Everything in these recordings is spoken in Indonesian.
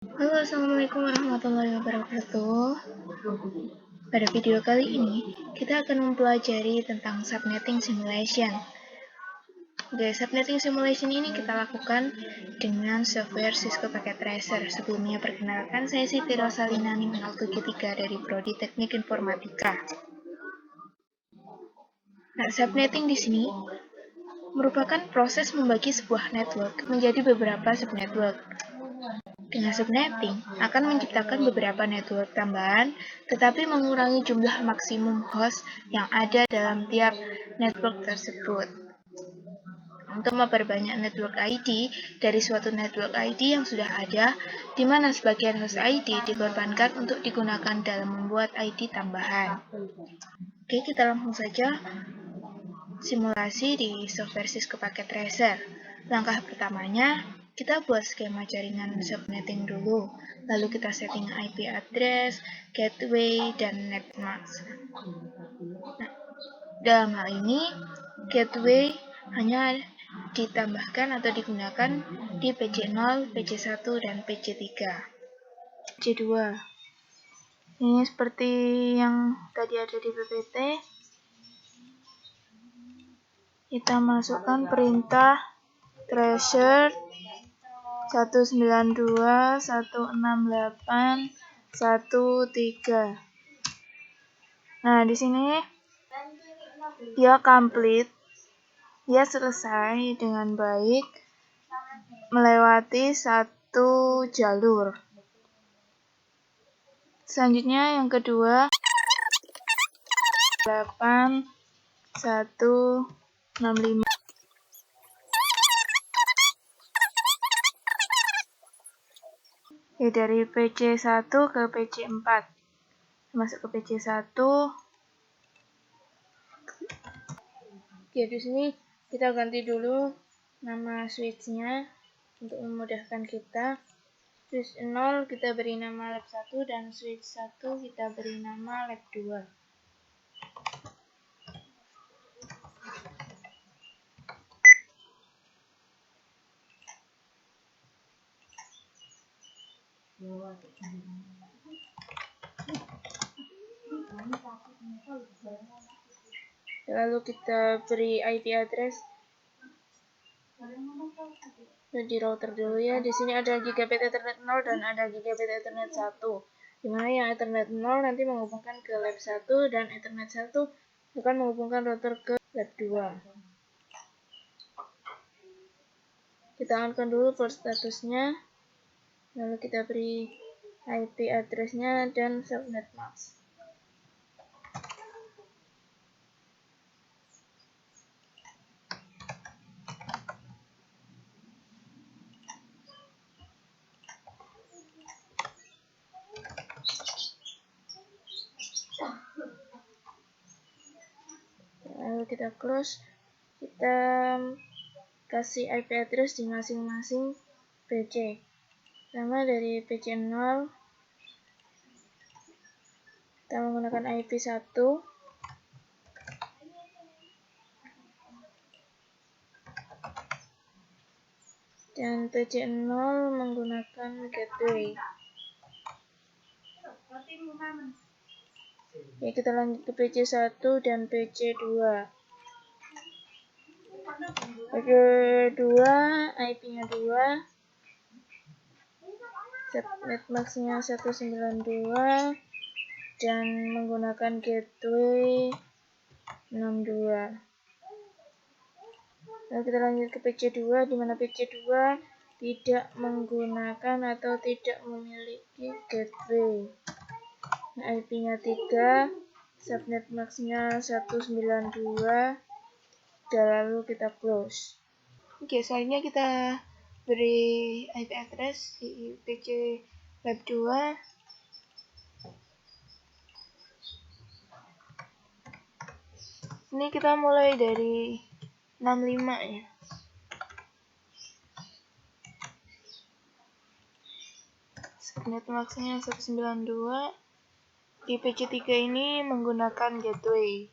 Halo, assalamualaikum warahmatullahi wabarakatuh. Pada video kali ini, kita akan mempelajari tentang subnetting simulation. Subnetting simulation ini kita lakukan dengan software Cisco Packet Tracer. Sebelumnya perkenalkan, saya Siti Rosalina 073 dari Prodi Teknik Informatika. Nah, subnetting di sini merupakan proses membagi sebuah network menjadi beberapa subnetwork. Dengan subnetting akan menciptakan beberapa network tambahan, tetapi mengurangi jumlah maksimum host yang ada dalam tiap network tersebut. Untuk memperbanyak network ID dari suatu network ID yang sudah ada, di mana sebagian host ID dikorbankan untuk digunakan dalam membuat ID tambahan. Oke, kita langsung saja simulasi di software Cisco Packet Tracer. Langkah pertamanya, kita buat skema jaringan subnetting dulu, lalu kita setting IP address, gateway, dan netmask. Nah, dalam hal ini, gateway hanya ditambahkan atau digunakan di PC0, PC1, dan PC3. PC2. Ini seperti yang tadi ada di PPT. Kita masukkan perintah tracer 192.168.13. Nah, di sini dia complete, dia selesai dengan baik melewati satu jalur. Selanjutnya yang kedua 8165. Ya, dari PC1 ke PC4. Masuk ke PC1. Oke, di sini kita ganti dulu nama switch-nya untuk memudahkan kita. Switch 0 kita beri nama lab 1 dan switch 1 kita beri nama lab 2. Lalu kita beri IP address di router dulu ya. Di sini ada gigabit Ethernet 0 dan ada gigabit Ethernet 1. Dimana yang Ethernet 0 nanti menghubungkan ke lab 1 dan Ethernet 1 akan menghubungkan router ke lab 2. Kita on-kan dulu port statusnya. Lalu kita beri IP address-nya dan subnet mask. Lalu kita close. Kita kasih IP address di masing-masing PC. Pertama dari PC0 kita menggunakan IP 1. Dan PC0 menggunakan gateway. Ya, kita lanjut ke PC1 dan PC2. PC2 IP-nya 2. Subnet max-nya 192 dan menggunakan gateway 62. Lalu kita lanjut ke PC2, di mana PC2 tidak menggunakan atau tidak memiliki gateway. Nah, IP-nya 3, subnet max-nya 192, dan lalu kita close. Oke, selanjutnya kita beri IP address di PC lab 2. Ini kita mulai dari 65 ya. Subnet max-nya 192. Di PC3 ini menggunakan gateway.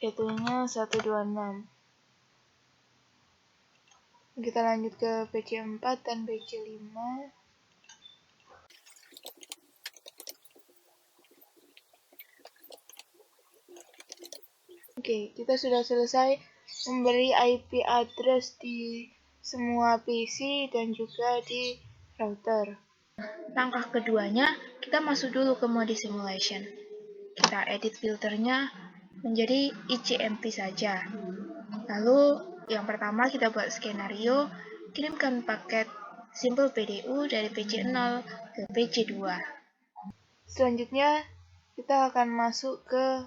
Gateway-nya 126. Kita lanjut ke PC4 dan PC5. Oke, kita sudah selesai memberi IP address di semua PC dan juga di router. Langkah keduanya, kita masuk dulu ke mode simulation. Kita edit filternya menjadi ICMP saja. Lalu, yang pertama kita buat skenario, kirimkan paket simple PDU dari PC0 ke PC2. Selanjutnya, kita akan masuk ke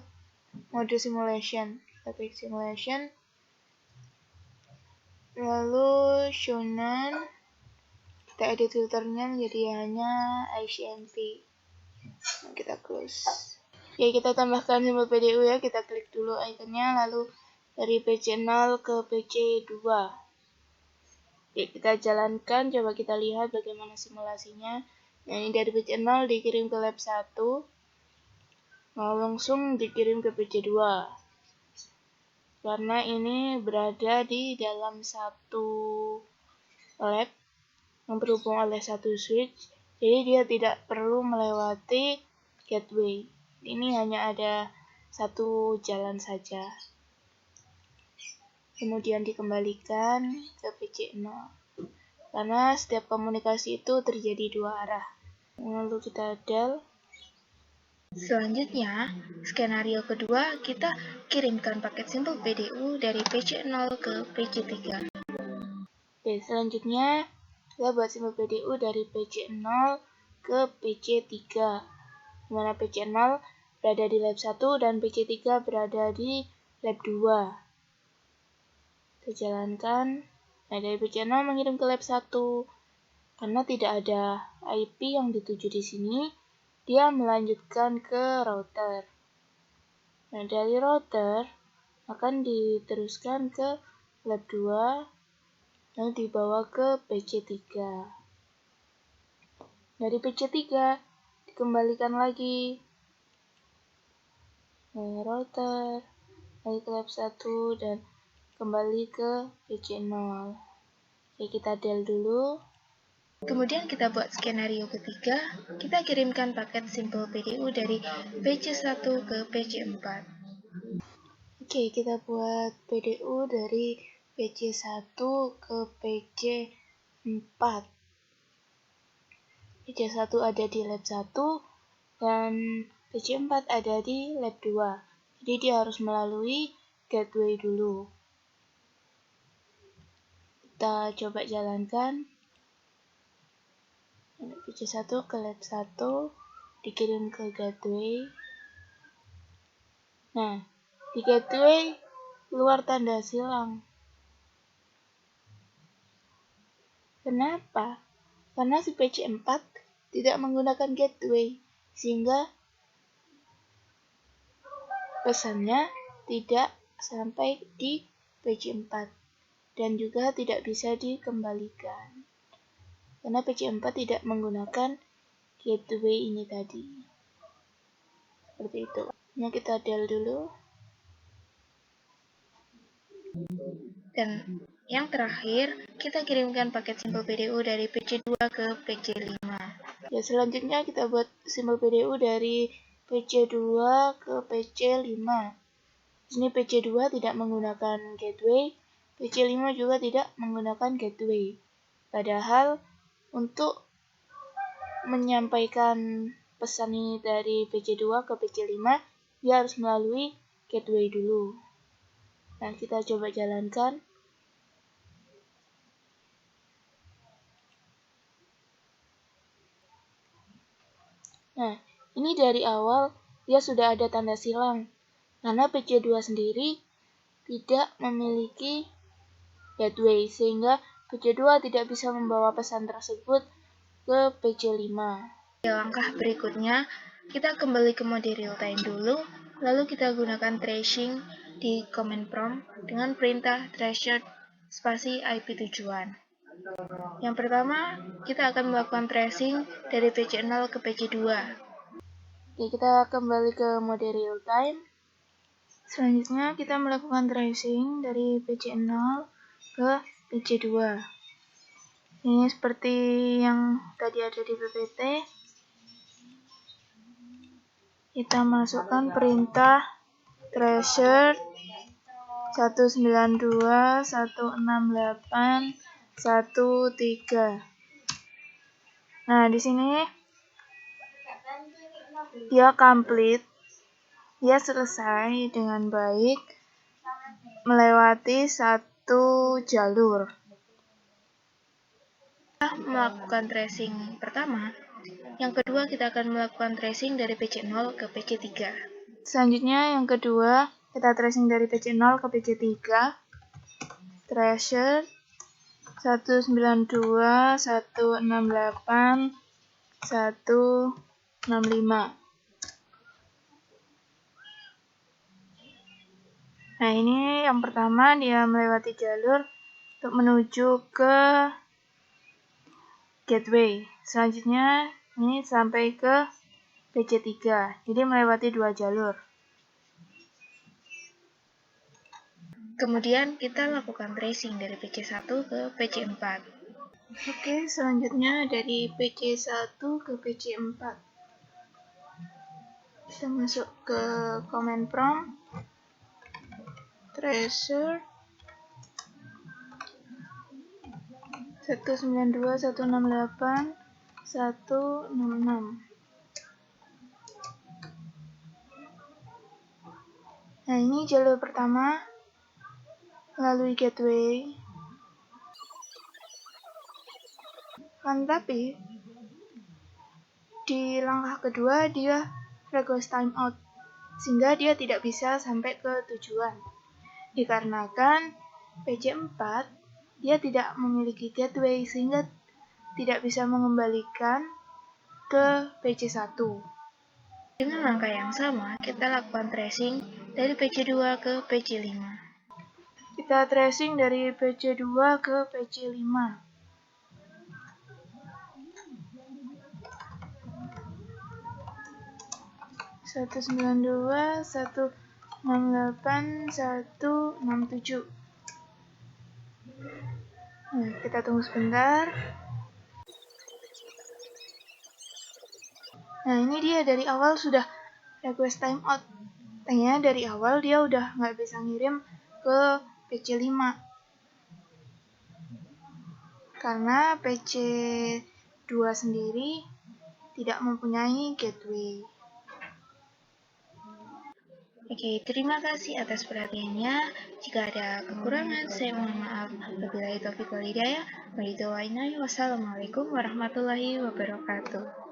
mode simulation. Kita klik simulation, lalu show none, kita edit filternya menjadi hanya ICMP. Nah, kita close. Oke, kita tambahkan simbol PDU ya, kita klik dulu ikonnya, lalu dari PC0 ke PC2. Oke, kita jalankan, coba kita lihat bagaimana simulasinya. Nah, ini dari PC0 dikirim ke lab 1, mau langsung dikirim ke PC2. Karena ini berada di dalam satu lab yang berhubung oleh satu switch, jadi dia tidak perlu melewati gateway. Ini hanya ada satu jalan saja. Kemudian dikembalikan ke PC0. Karena setiap komunikasi itu terjadi dua arah. Lalu kita del. Selanjutnya, skenario kedua, kita kirimkan paket simple PDU dari PC0 ke PC3. Oke, selanjutnya kita buat simple PDU dari PC0 ke PC3. Dimana PC0 berada di lab 1 dan PC3 berada di lab 2. Kita jalankan. Nah, dari PC0 mengirim ke lab 1. Karena tidak ada IP yang dituju di sini, dia melanjutkan ke router. Nah, dari router akan diteruskan ke lab 2 lalu dibawa ke PC3. Dari PC3 dikembalikan lagi ke router, lagi ke lab 1 dan kembali ke PC0. Oke, kita del dulu. Kemudian kita buat skenario ketiga, kita kirimkan paket simple PDU dari PC1 ke PC4. Oke, kita buat PDU dari PC1 ke PC4. PC1 ada di lab 1 dan PC4 ada di lab 2. Jadi dia harus melalui gateway dulu. Kita coba jalankan. PC1 ke lab 1 dikirim ke gateway. Nah, di gateway keluar tanda silang. Kenapa? Karena si PC4 tidak menggunakan gateway, sehingga pesannya tidak sampai di PC4 dan juga tidak bisa dikembalikan. Karena PC4 tidak menggunakan gateway ini tadi. Seperti itu. Nah, kita del dulu. Dan yang terakhir, kita kirimkan paket simple PDU dari PC2 ke PC5. Ya, selanjutnya kita buat simple PDU dari PC2 ke PC5. Di sini PC2 tidak menggunakan gateway, PC5 juga tidak menggunakan gateway. Padahal untuk menyampaikan pesan ini dari PC2 ke PC5, dia harus melalui gateway dulu. Nah, kita coba jalankan. Nah, ini dari awal dia sudah ada tanda silang. Karena PC2 sendiri tidak memiliki gateway, sehingga PC2 tidak bisa membawa pesan tersebut ke PC5. Langkah berikutnya, kita kembali ke mode real time dulu, lalu kita gunakan tracing di command prompt dengan perintah treasure spasi IP tujuan. Yang pertama, kita akan melakukan tracing dari PC0 ke PC2. Oke, kita kembali ke mode real time. Selanjutnya, kita melakukan tracing dari PC0 ke PC2. Ini seperti yang tadi ada di PPT. Kita masukkan perintah treasure 192, 168, 13. Nah, di sini dia complete, dia selesai dengan baik melewati satu jalur. Setelah melakukan tracing pertama, yang kedua kita akan melakukan tracing dari PC0 ke PC3. Selanjutnya yang kedua, kita tracing dari PC0 ke PC3. Tracer 192, 168, 165. Nah, ini yang pertama dia melewati jalur untuk menuju ke gateway. Selanjutnya ini sampai ke PC3. Jadi melewati 2 jalur. Kemudian kita lakukan tracing dari PC1 ke PC4. Oke, selanjutnya dari PC1 ke PC4. Kita masuk ke command prompt. Tracer 192, 168, 166. Nah, ini jalur pertama melalui gateway. Tapi di langkah kedua dia request timeout, sehingga dia tidak bisa sampai ke tujuan. Dikarenakan PC4 dia tidak memiliki gateway, sehingga tidak bisa mengembalikan ke PC1. Dengan langkah yang sama, kita lakukan tracing dari PC2 ke PC5. Kita tracing dari PC2 ke PC5. 192, 168, 167. Nah, kita tunggu sebentar. Nah, ini dia dari awal sudah request timeout. Tanya dari awal dia udah nggak bisa ngirim ke PC5. Karena PC2 sendiri tidak mempunyai gateway. Oke, terima kasih atas perhatiannya. Jika ada kekurangan, saya mohon maaf. Wabillahi taufiq wal hidayah. Wassalamualaikum warahmatullahi wabarakatuh.